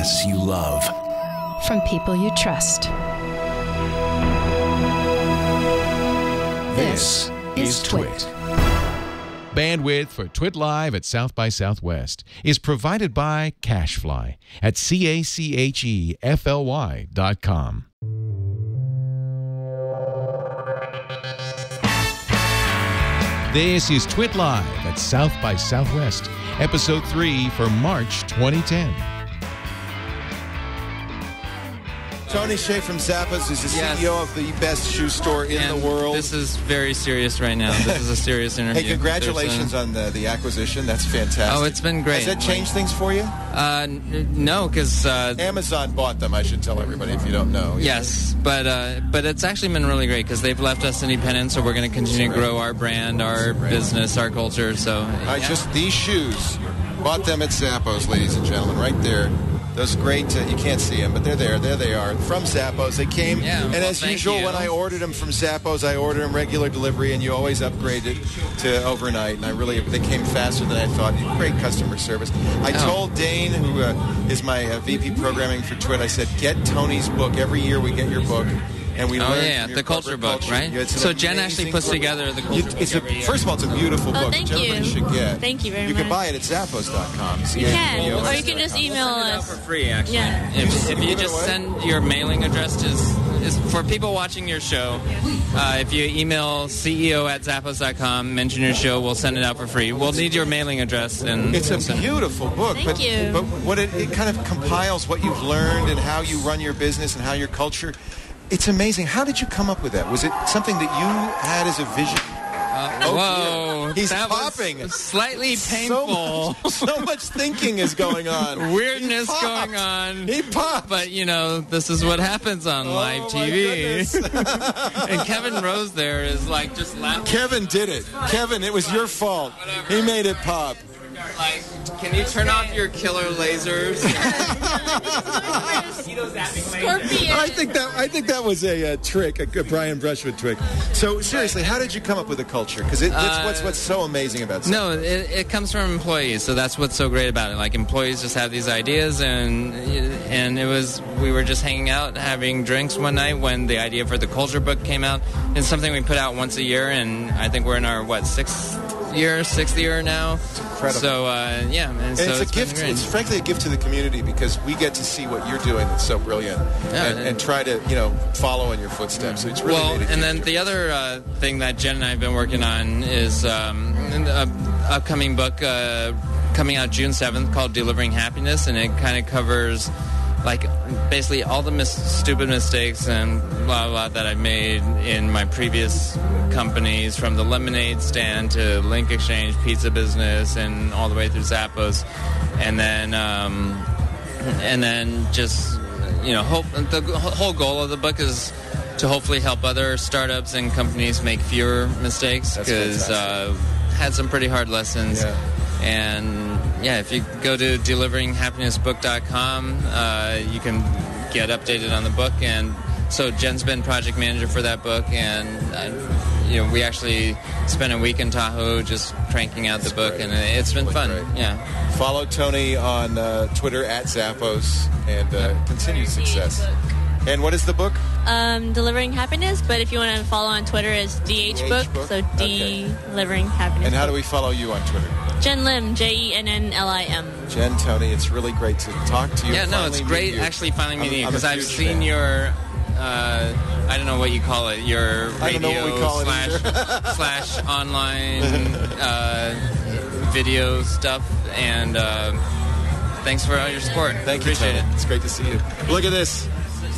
podcasts you love. From people you trust. This is TWiT. Bandwidth for TWiT Live at South by Southwest is provided by Cashfly at CACHEFLY.com. This is TWiT Live at South by Southwest, Episode 3 for March 2010. Tony Hsieh from Zappos is the CEO of the best shoe store in the world. This is very serious right now. This is a serious interview. Hey, congratulations on the acquisition. That's fantastic. Oh, it's been great. Has that changed things for you? No, because Amazon bought them. I should tell everybody if you don't know. Yes, but it's actually been really great because they've left us independent, so we're going to continue to grow our brand, our business, our culture. So just these shoes, bought them at Zappos, ladies and gentlemen, right there. Those great, you can't see them, but they're there. There they are. From Zappos. They came, and as usual, when I ordered them from Zappos, I ordered them regular delivery, and you always upgrade it to overnight. And they came faster than I thought. Great customer service. I told Dane, who is my VP programming for TWiT, I said, get Tony's book. Every year we get your book. And we learned the culture book, right? So Jen actually puts together the culture book. First of all, it's a beautiful book, which everybody should get. Thank you very much. You can buy it at Zappos.com. You can, or you can just email us. For free, actually. Yeah. If you just send your mailing address to for people watching your show, if you email CEO@Zappos.com, mention your show, we'll send it out for free. We'll need your mailing address. And it's a beautiful book. Thank you. But what it kind of compiles what you've learned and how you run your business and how your culture. It's amazing. How did you come up with that? Was it something that you had as a vision? Whoa. He's that popping. Was slightly painful. So much thinking is going on. Weirdness going on. He popped. But, this is what happens on live TV. And Kevin Rose there is like just laughing. Kevin did it. Kevin, it was your fault. Whatever. He made it pop. Like, can you turn off your killer lasers? Scorpion. I think that was a trick, a Brian Brushwood trick. So seriously, how did you come up with the culture? Because it's what's so amazing about it. No, it comes from employees, so that's what's so great about it. Like, employees just have these ideas, and we were just hanging out, having drinks one night when the idea for the culture book came out. It's something we put out once a year, and I think we're in our sixth year now. It's incredible. So and so it's a gift. It's frankly a gift to the community because we get to see what you're doing that's so brilliant, and try to follow in your footsteps. So it's really and then the other thing that Jen and I have been working on is an upcoming book coming out June 7th called Delivering Happiness, and it kind of covers basically all the stupid mistakes and blah blah that I've made in my previous companies, from the lemonade stand to Link Exchange, pizza business, and all the way through Zappos, and then just the whole goal of the book is to hopefully help other startups and companies make fewer mistakes, because had some pretty hard lessons. Yeah. And if you go to deliveringhappinessbook.com, you can get updated on the book. And so Jen's been project manager for that book, and we actually spent a week in Tahoe just cranking out the book, and it's been fun. Great. Yeah. Follow Tony on Twitter @Zappos, and continued success. And what is the book? Delivering Happiness, but if you want to follow on Twitter, it's DHBook, so Delivering Happiness. And how do we follow you on Twitter? Jen Lim, JENNLIM. Jen, Tony, it's really great to talk to you. Yeah, no, it's great actually finally meeting you, because I've seen your, I don't know what you call it, your radio slash online video stuff, and thanks for all your support. Thank you, Appreciate it. It's great to see you. Look at this.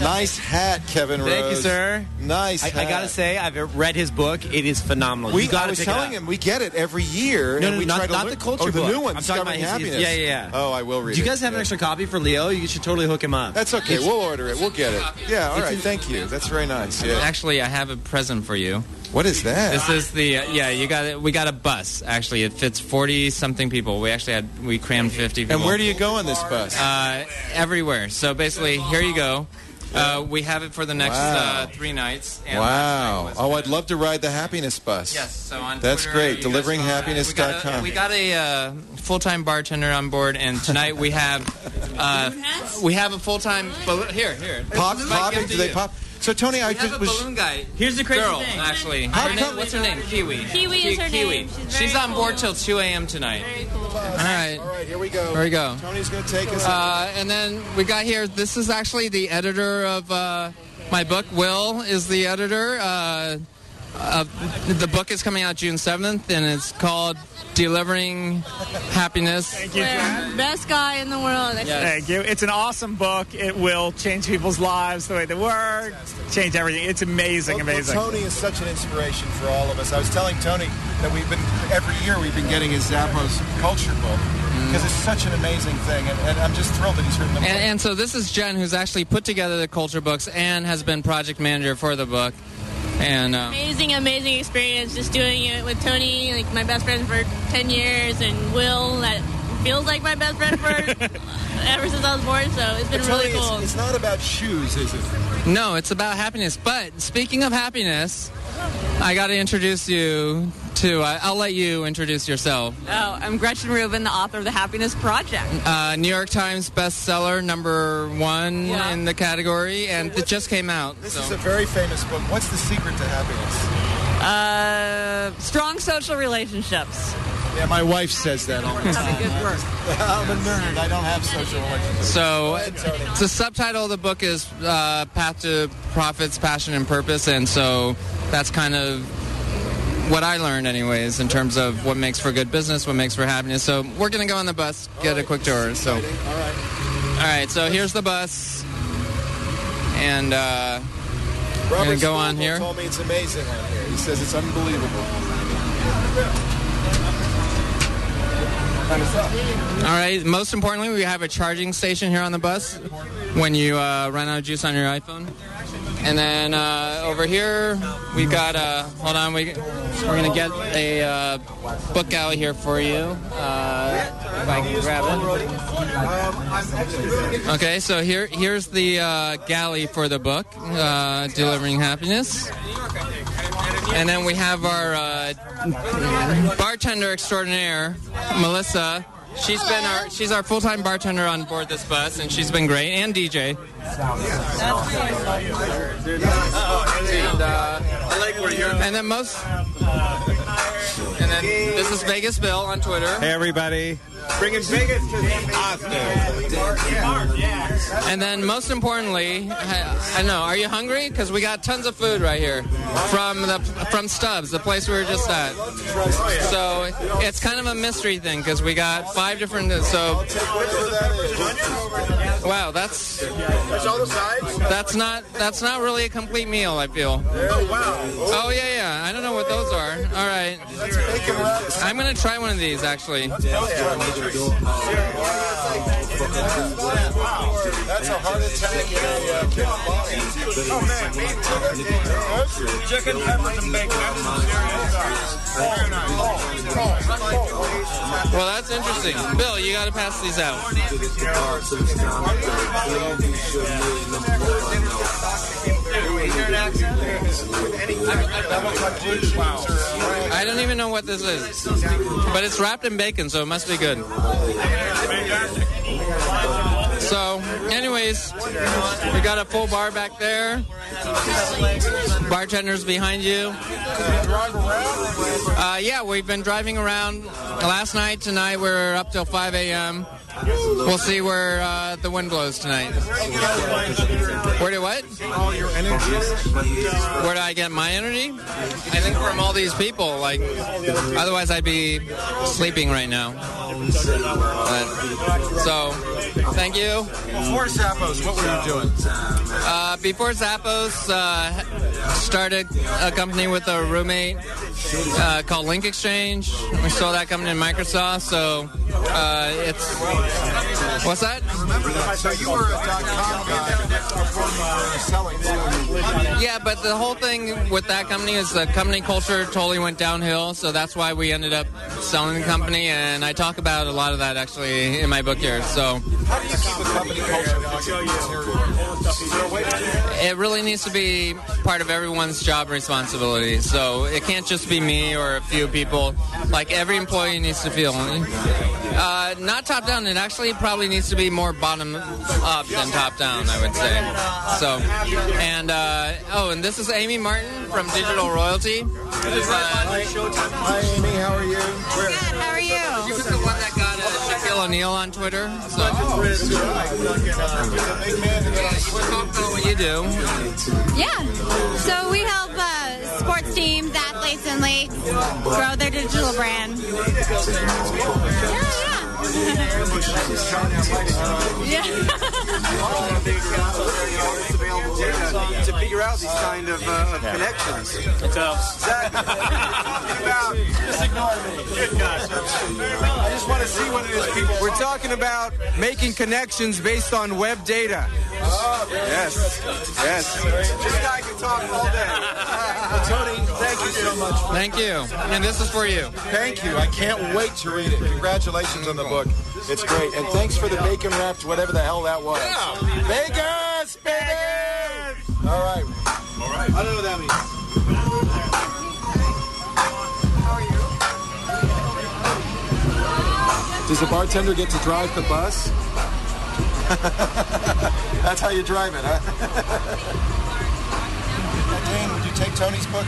Nice hat, Kevin Rose. Thank you, sir. Nice hat. I gotta say, I've read his book. It is phenomenal. I was telling him we get it every year. No, not the culture book. the new one, I'm talking about Happiness. Yeah. Oh, I will read it. Do you guys have an extra copy for Leo? You should totally hook him up. That's okay. We'll order it. We'll get it. Yeah, all right. Thank you. That's very nice. Yeah. Actually, I have a present for you. What is that? This is the you got it. We got a bus. Actually, it fits 40-something people. We crammed 50 people. And where do you go on this bus? Everywhere. So basically, here you go. We have it for the next 3 nights. And wow. Oh, I'd love to ride the Happiness Bus. Yes. So on That's Twitter, great. Deliveringhappiness.com. We got a full-time bartender on board, and tonight we have We have a full-time balloon. Here. Popping? Do they pop? So, Tony, I have a balloon guy. Here's the crazy girl, thing. actually. What's her name? Kiwi. Kiwi is her name. She's on board till 2 a.m. tonight. Very cool. All right, here we go. Here we go. Tony's going to take us. And then we got here. This is actually the editor of my book. Will is the editor. The book is coming out June 7th, and it's called Delivering Happiness. Thank you, John. Best guy in the world. Yes. Thank you. It's an awesome book. It will change people's lives, the way they work, change everything. It's amazing. Well, Tony is such an inspiration for all of us. I was telling Tony that every year we've been getting his Zappos culture book because it's such an amazing thing, and I'm just thrilled that he's written the book. And so this is Jen, who's actually put together the culture books and has been project manager for the book. And amazing experience just doing it with Tony, like my best friend for 10 years, and Will, that feels like my best friend for ever since I was born, so it's been really cool. It's not about shoes, is it? No, it's about happiness. But speaking of happiness, I got to introduce you to, I'll let you introduce yourself. Oh, I'm Gretchen Rubin, the author of The Happiness Project. New York Times bestseller, #1 in the category, and it just came out. This is a very famous book. What's the secret to happiness? Strong social relationships. Yeah, my wife says that all the time. Good work. I'm a nerd. I don't have social relationships. So the subtitle of the book is Path to Profits, Passion, and Purpose, and so that's kind of what I learned anyways in terms of what makes for good business, what makes for happiness. So we're going to go on the bus, get a quick tour. So, all right, so here's the bus, and we're going to go on here. Told me it's amazing on here. He says it's unbelievable. All right, most importantly, we have a charging station here on the bus when you run out of juice on your iPhone. And then over here, we got hold on, we're going to get a book galley here for you. If I can grab it. Okay, so here's the galley for the book, Delivering Happiness. And then we have our bartender extraordinaire, Melissa. She's our full-time bartender on board this bus, and she's been great, and DJ. And then this is Vegas Bill on Twitter. Hey, everybody. Bringing Vegas to Austin. And then most importantly, I know, are you hungry? Because we got tons of food right here from Stubbs, the place we were just at. So it's kind of a mystery thing because we got 5 different. So wow, that's not really a complete meal, I feel. Oh yeah. I don't know what those are. All right, I'm gonna try one of these actually. That's a heart attack in a kid's body. Oh man, chicken peppers and bacon. Well, that's interesting. Bill, you got to pass these out. I don't even know what this is, but it's wrapped in bacon, so it must be good. So, anyways, we got a full bar back there. Bartenders behind you. Yeah, we've been driving around last night. Tonight we're up till 5 a.m. We'll see where the wind blows tonight. Where do what? All your energy. Where do I get my energy? I think from all these people. Like, otherwise I'd be sleeping right now. So, thank you. Before Zappos, what were you doing? Before Zappos, started a company with a roommate called Link Exchange. We sold that company to Microsoft, so it's... What's that? So you were a .com guy before you were selling too. Yeah, but the whole thing with that company is the company culture totally went downhill, so that's why we ended up selling the company, and I talk about a lot of that actually in my book here. So how do you keep a company culture going? It really needs to be part of everyone's job responsibility. So it can't just just be me or a few people. Like every employee needs to feel. Not top down. It actually probably needs to be more bottom up than top down, I would say. So, and and this is Amy Martin from Digital Royalty. Hi, Amy. How are you? Good. How are you? She was the one that got Shaquille O'Neal on Twitter. So, we're talking about what you do. Yeah. So we help sports teams, athletes, and leagues grow their digital brand. Yeah. To figure out these kind of connections. So, Zach, just ignore me. I just want to see what it is people. We're talking about making connections based on web data. Yes. This guy can talk all day. Tony, thank you so much. Thank you. And this is for you. Thank you. I can't wait to read it. Congratulations on the book. It's great. And thanks for the bacon wrapped whatever the hell that was. Yeah. Bacon! All right. I don't know what that means. Does the bartender get to drive the bus? That's how you drive it, huh? Dane, would you take Tony's book?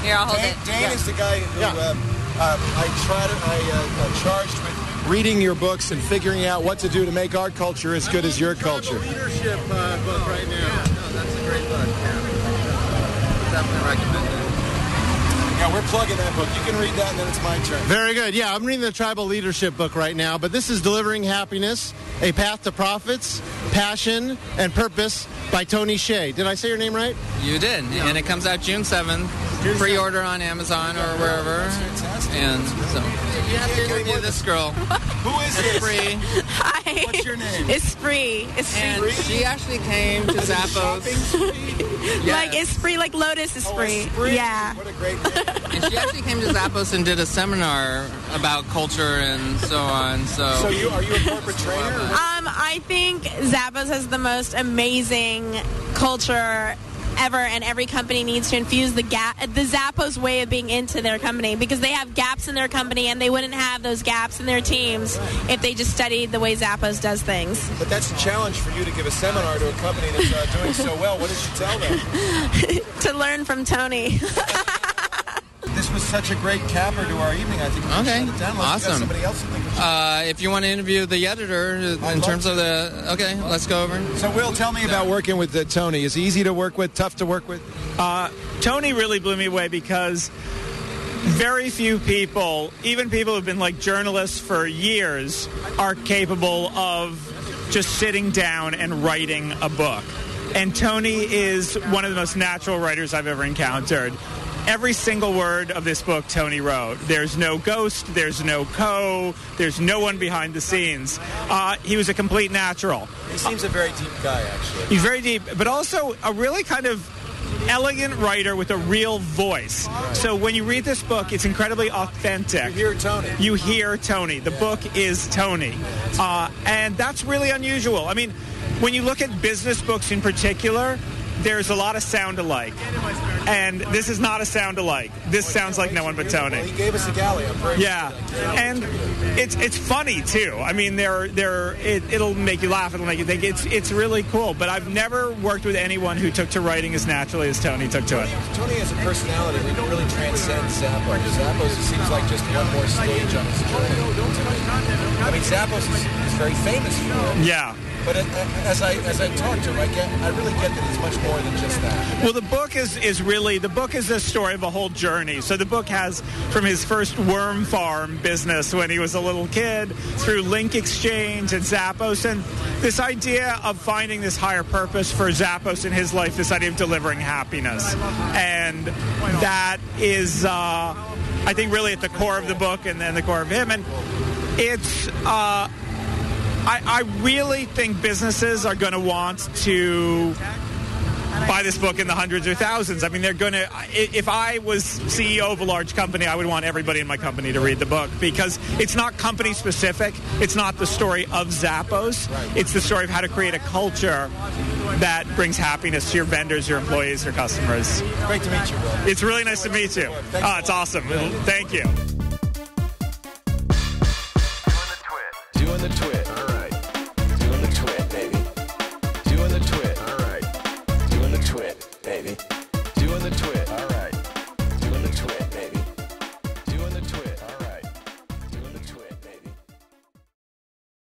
Here, I'll hold it. Dane is the guy who I charged with reading your books and figuring out what to do to make our culture as good as your culture. Leadership book right now. No, that's a great book. Yeah. Definitely recommend it. Yeah, we're plugging that book. You can read that, and then it's my turn. Very good. Yeah, I'm reading the Tribal Leadership book right now, but this is Delivering Happiness, A Path to Profits, Passion, and Purpose by Tony Hsieh. Did I say your name right? You did. Yeah. And it comes out June 7th. Pre-order on Amazon or wherever. And so you have to interview this girl. Who is this? Free. Hi. What's your name? It's free. It's And free. she actually came to Zappos. Yes. Like it's free. Like Lotus is free. Yeah. What a great name. And she actually came to Zappos and did a seminar about culture and so on. So are you a corporate trainer? I think Zappos has the most amazing culture ever, and every company needs to infuse the Zappos way of being into their company, because they have gaps in their company and they wouldn't have those gaps in their teams if they just studied the way Zappos does things. But that's a challenge for you to give a seminar to a company that's doing so well. What did you tell them? To learn from Tony. This was such a great capper to our evening. I think we should shut it down. Awesome. Somebody else to think if you want to interview the editor in terms of okay, let's go over. So, Will, tell me about working with Tony. Is he easy to work with, tough to work with? Tony really blew me away because very few people, even people who've been like journalists for years, are capable of just sitting down and writing a book. And Tony is one of the most natural writers I've ever encountered. Every single word of this book Tony wrote. There's no ghost, there's no there's no one behind the scenes. He was a complete natural. He seems a very deep guy, actually. He's very deep, but also a really kind of elegant writer with a real voice. So when you read this book, it's incredibly authentic. You hear Tony. You hear Tony. The book is Tony. And that's really unusual. I mean, when you look at business books in particular, there's a lot of sound alike. And this is not a sound alike. This sounds like no one but Tony. Well, he gave us a galley. Yeah. And it's funny too. I mean, it'll make you laugh, it'll make you think. It's really cool. But I've never worked with anyone who took to writing as naturally as Tony took to it. Tony has a personality that really transcends Zappos. Zappos seems like just one more stage on his journey. I mean, Zappos is very famous for it. Yeah. But as I talk to him, I really get that it's much more than just that. Well, the book is the story of a whole journey. So the book has from his first worm farm business when he was a little kid, through Link Exchange and Zappos, and this idea of finding this higher purpose for Zappos in his life, this idea of delivering happiness. And that is, I think, really at the core of the book and then the core of him. And it's... I really think businesses are going to want to buy this book in the hundreds or thousands. I mean, they're going to, if I was CEO of a large company, I would want everybody in my company to read the book because it's not company specific. It's not the story of Zappos. It's the story of how to create a culture that brings happiness to your vendors, your employees, your customers. Great to meet you, Will. It's really nice to meet you. Oh, it's awesome. Thank you.